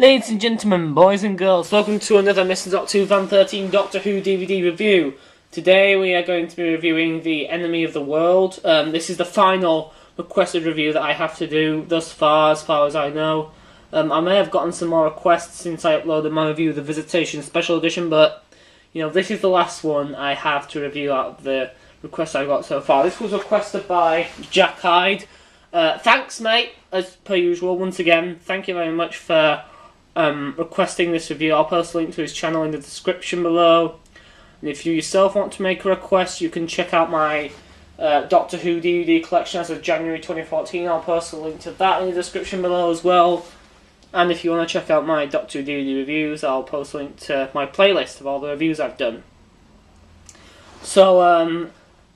Ladies and gentlemen, boys and girls, welcome to another Mr. Doctor Who Fan 13 Doctor Who DVD review. Today we are going to be reviewing The Enemy of the World. This is the final requested review that I have to do thus far as I know. I may have gotten some more requests since I uploaded my review of the Visitation Special Edition, but this is the last one I have to review out of the requests I got so far. This was requested by Jack Hyde. Thanks, mate, as per usual, once again. Thank you very much for requesting this review. I'll post a link to his channel in the description below. And if you yourself want to make a request, you can check out my Doctor Who DVD collection as of January 2014. I'll post a link to that in the description below as well. And if you want to check out my Doctor Who DVD reviews, I'll post a link to my playlist of all the reviews I've done. So,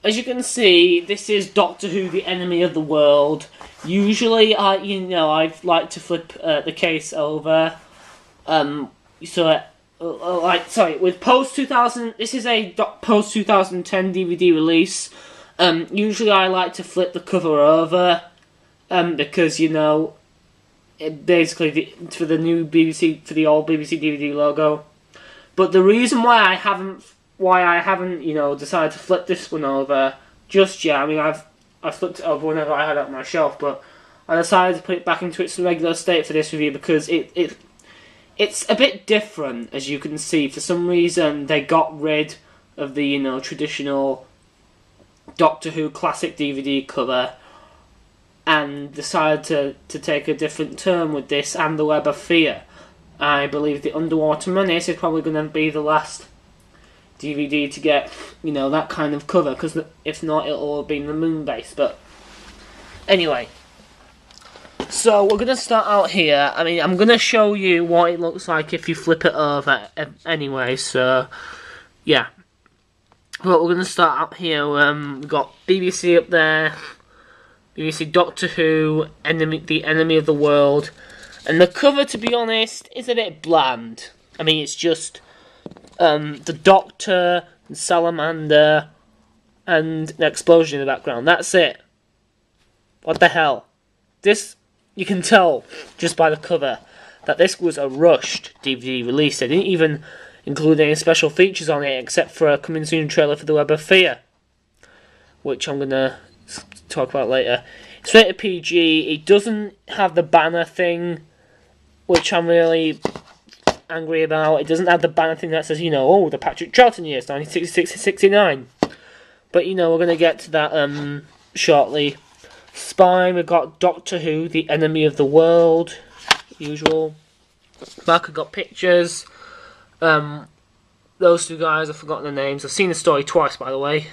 as you can see, this is Doctor Who: The Enemy of the World. Usually, I'd like to flip the case over. With post-2000, this is a post-2010 DVD release. Usually I like to flip the cover over, because, basically for the new BBC, for the old BBC DVD logo. But the reason why I haven't, decided to flip this one over just yet, I flipped it over whenever I had it on my shelf, but I decided to put it back into its regular state for this review because it's a bit different, as you can see. For some reason, they got rid of the, traditional Doctor Who classic DVD cover and decided to take a different turn with this and the Web of Fear. I believe the Underwater Menace is probably going to be the last DVD to get, that kind of cover, because if not, it'll all be in the moon base. But anyway, so we're going to start out here. I'm going to show you what it looks like if you flip it over anyway, so yeah. But we're going to start out here. We've got BBC up there, BBC Doctor Who, The Enemy of the World, and the cover, to be honest, is a bit bland. It's just the Doctor and Salamander and the explosion in the background. That's it. What the hell? This, you can tell just by the cover that this was a rushed DVD release. They didn't even include any special features on it except for a coming soon trailer for the Web of Fear, which I'm going to talk about later. It's rated PG. It doesn't have the banner thing, which I'm really angry about. It doesn't have the banner thing that says, the Patrick Troughton years, 1966-69. But, we're going to get to that shortly. Spine, we've got Doctor Who, The Enemy of the World, usual. Back, I've got pictures. Those two guys, I've forgotten their names. I've seen the story twice, by the way.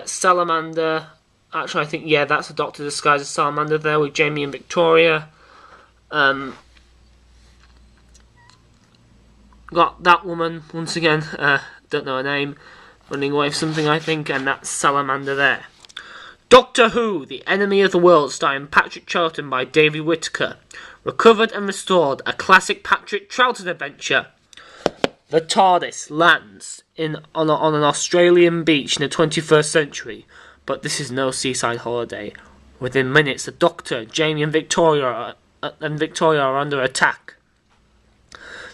Salamander, actually I think, that's a Doctor disguised as Salamander there with Jamie and Victoria. Got that woman, once again, don't know her name, running away with something I think, and that's Salamander there. Doctor Who, The Enemy of the World, starring Patrick Troughton by David Whittaker. Recovered and restored, a classic Patrick Troughton adventure. The TARDIS lands on an Australian beach in the 21st century, but this is no seaside holiday. Within minutes, the Doctor, Jamie and Victoria are under attack.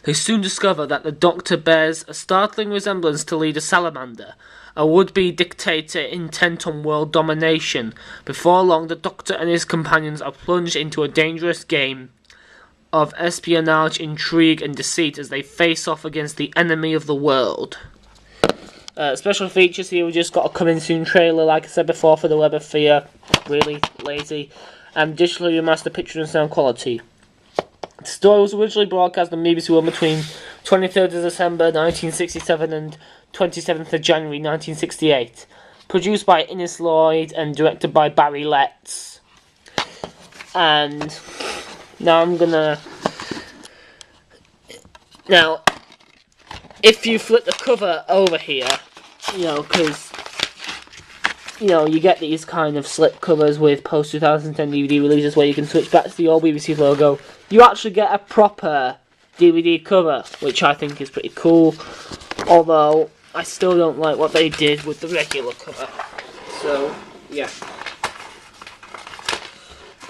They soon discover that the Doctor bears a startling resemblance to Leader Salamander, a would-be dictator intent on world domination. Before long, the Doctor and his companions are plunged into a dangerous game of espionage, intrigue and deceit as they face off against the enemy of the world. Special features here, we just got a coming soon trailer, like I said before, for the Web of Fear. Really lazy. And digitally remastered picture and sound quality. The story was originally broadcast on BBC One between 23rd of December 1967 and 27th of January 1968. Produced by Innes Lloyd and directed by Barry Letts. And now if you flip the cover over here, because you get these kind of slip covers with post-2010 DVD releases where you can switch back to the old BBC logo. You actually get a proper DVD cover, which I think is pretty cool. Although, I still don't like what they did with the regular cover. So, yeah.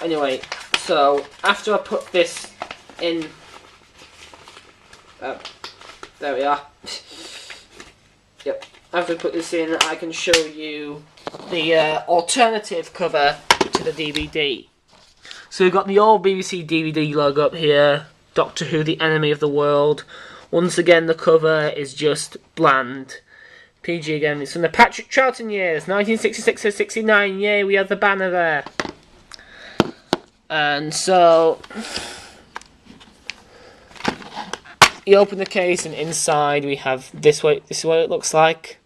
Anyway, so after I put this in... there we are. Yep. After I put this in, I can show you the alternative cover to the DVD. So we've got the old BBC DVD logo up here, Doctor Who, the enemy of the world. Once again, the cover is just bland. PG again, it's from the Patrick Troughton years, 1966 to 69, yay, we have the banner there. And so, you open the case and inside we have this way, this is what it looks like.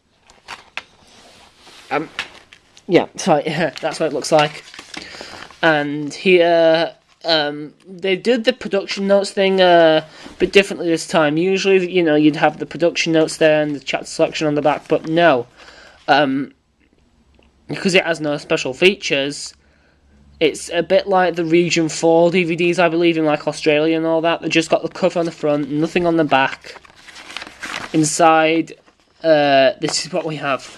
Yeah, sorry, that's what it looks like. And here, they did the production notes thing a bit differently this time. Usually, you know, you'd have the production notes there and the chapter selection on the back, but no. Because it has no special features, it's a bit like the Region 4 DVDs, I believe, in like Australia and all that. They just got the cover on the front, nothing on the back. Inside, this is what we have.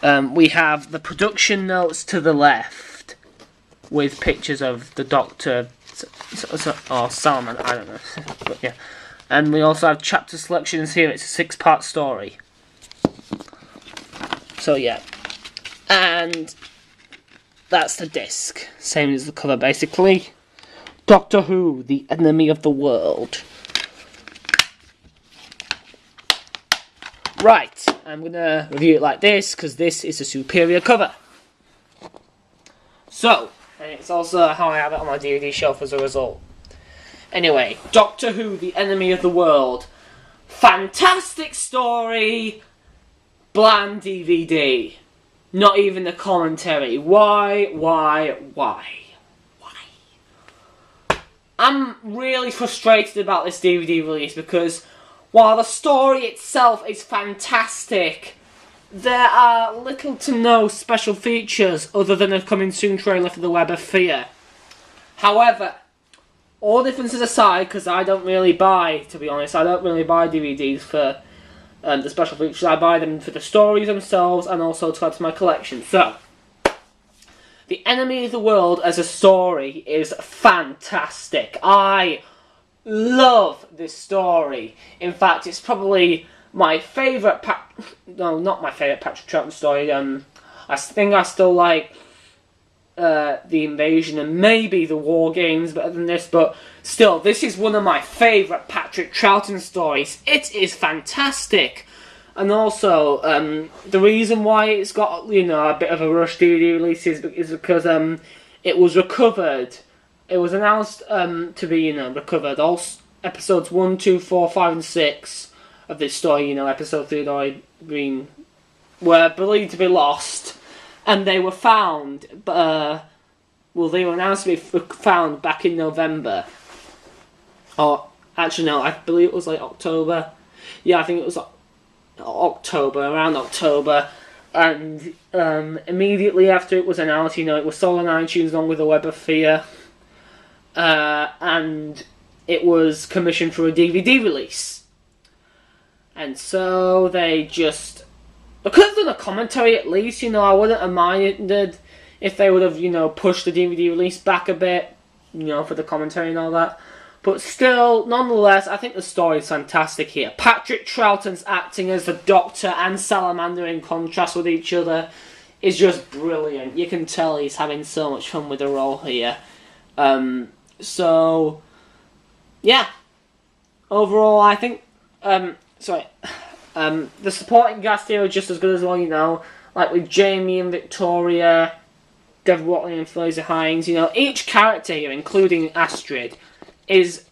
We have the production notes to the left, with pictures of the Doctor, or Salamander, I don't know, but yeah. And we also have chapter selections here. It's a 6-part story. So yeah, and that's the disc, same as the cover basically. Doctor Who, the enemy of the world. Right, I'm gonna review it like this because this is a superior cover. So, and it's also how I have it on my DVD shelf as a result. Anyway, Doctor Who, the enemy of the world. Fantastic story, bland DVD. Not even the commentary. Why? I'm really frustrated about this DVD release because while the story itself is fantastic, there are little to no special features other than a coming soon trailer for the Web of Fear. However, all differences aside, because I don't really buy, to be honest, I don't really buy DVDs for the special features. I buy them for the stories themselves and also to add to my collection. So, The Enemy of the World as a story is fantastic. I love this story. In fact, it's probably my favourite no, not my favourite Patrick Troughton story. I think I still like The Invasion and maybe The War Games better than this, but still, this is one of my favourite Patrick Troughton stories. It is fantastic. And also, the reason why it's got, you know, a bit of a rush DVD release is because it was recovered. It was announced to be, you know, recovered. All episodes 1, 2, 4, 5 and 6 of this story, you know, episode 3 had already been, were believed to be lost. And they were found, well, they were announced to be found back in November. Or, actually no, I believe it was like October. Yeah, I think it was October, around October. And immediately after it was announced, you know, it was sold on iTunes along with the Web of Fear. And it was commissioned for a DVD release. And so they just... They could have done a commentary at least, you know, I wouldn't have minded if they would have, you know, pushed the DVD release back a bit, you know, for the commentary and all that. But still, nonetheless, I think the story is fantastic here. Patrick Troughton's acting as the Doctor and Salamander in contrast with each other is just brilliant. You can tell he's having so much fun with the role here. So, yeah. Overall, I think... the supporting cast here are just as good as well, you know. Like with Jamie and Victoria, Dev Watley and Fraser Hines, you know. Each character here, including Astrid, is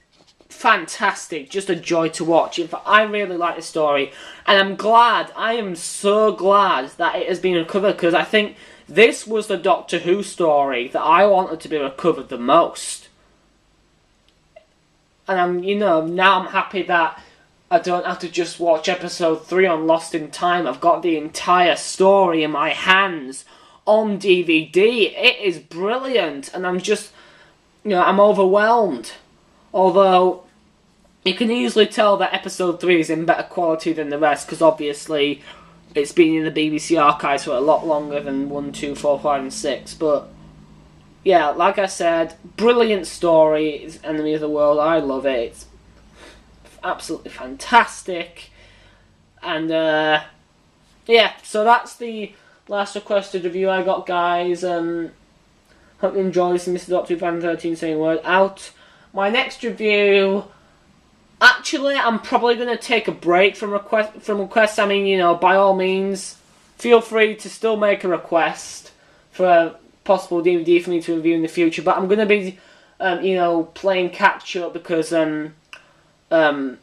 fantastic. Just a joy to watch. In fact, I really like the story. And I'm glad, I am so glad that it has been recovered, because I think this was the Doctor Who story that I wanted to be recovered the most. And I'm, you know, now I'm happy that I don't have to just watch episode 3 on Lost in Time. I've got the entire story in my hands on DVD. It is brilliant, and I'm just, you know, I'm overwhelmed. Although, you can easily tell that episode 3 is in better quality than the rest, because obviously it's been in the BBC archives for a lot longer than 1, 2, 4, 5 and 6, but yeah, like I said, brilliant story. It's Enemy of the World. I love it. It's absolutely fantastic. And yeah, so that's the last requested review I got, guys. Hope you enjoy this. Mr. Doctor 2013 saying word out. My next review. Actually, I'm probably going to take a break from requests. I mean, you know, by all means, feel free to still make a request for a possible DVD for me to review in the future. But I'm going to be, you know, playing catch up because I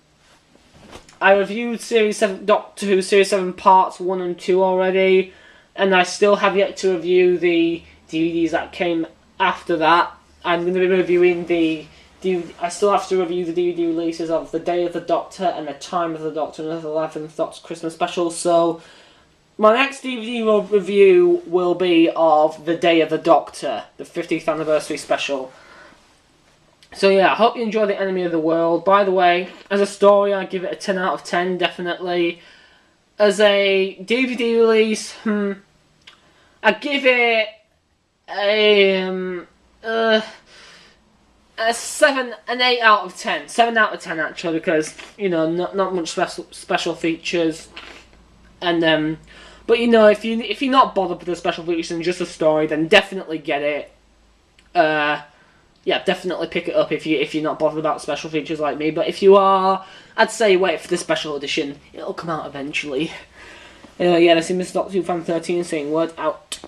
reviewed Series 7, Doctor Who Series 7 Parts 1 and 2 already, and I still have yet to review the DVDs that came after that. I'm going to be reviewing I still have to review the DVD releases of The Day of the Doctor and The Time of the Doctor and the 11th Doctor's Christmas Special. So my next DVD review will be of The Day of the Doctor, the 50th anniversary special. So yeah, I hope you enjoy The Enemy of the World. By the way, as a story, I give it a 10 out of 10, definitely. As a DVD release, I give it a 7, an 8 out of 10. 7 out of 10 actually, because, you know, not much special features. And but you know, if you're not bothered with the special features and just a story, then definitely get it. Yeah, definitely pick it up if you're not bothered about special features like me. But if you are, I'd say wait for the special edition. It'll come out eventually. Yeah, this is Mr. Doctor 2013 saying word out.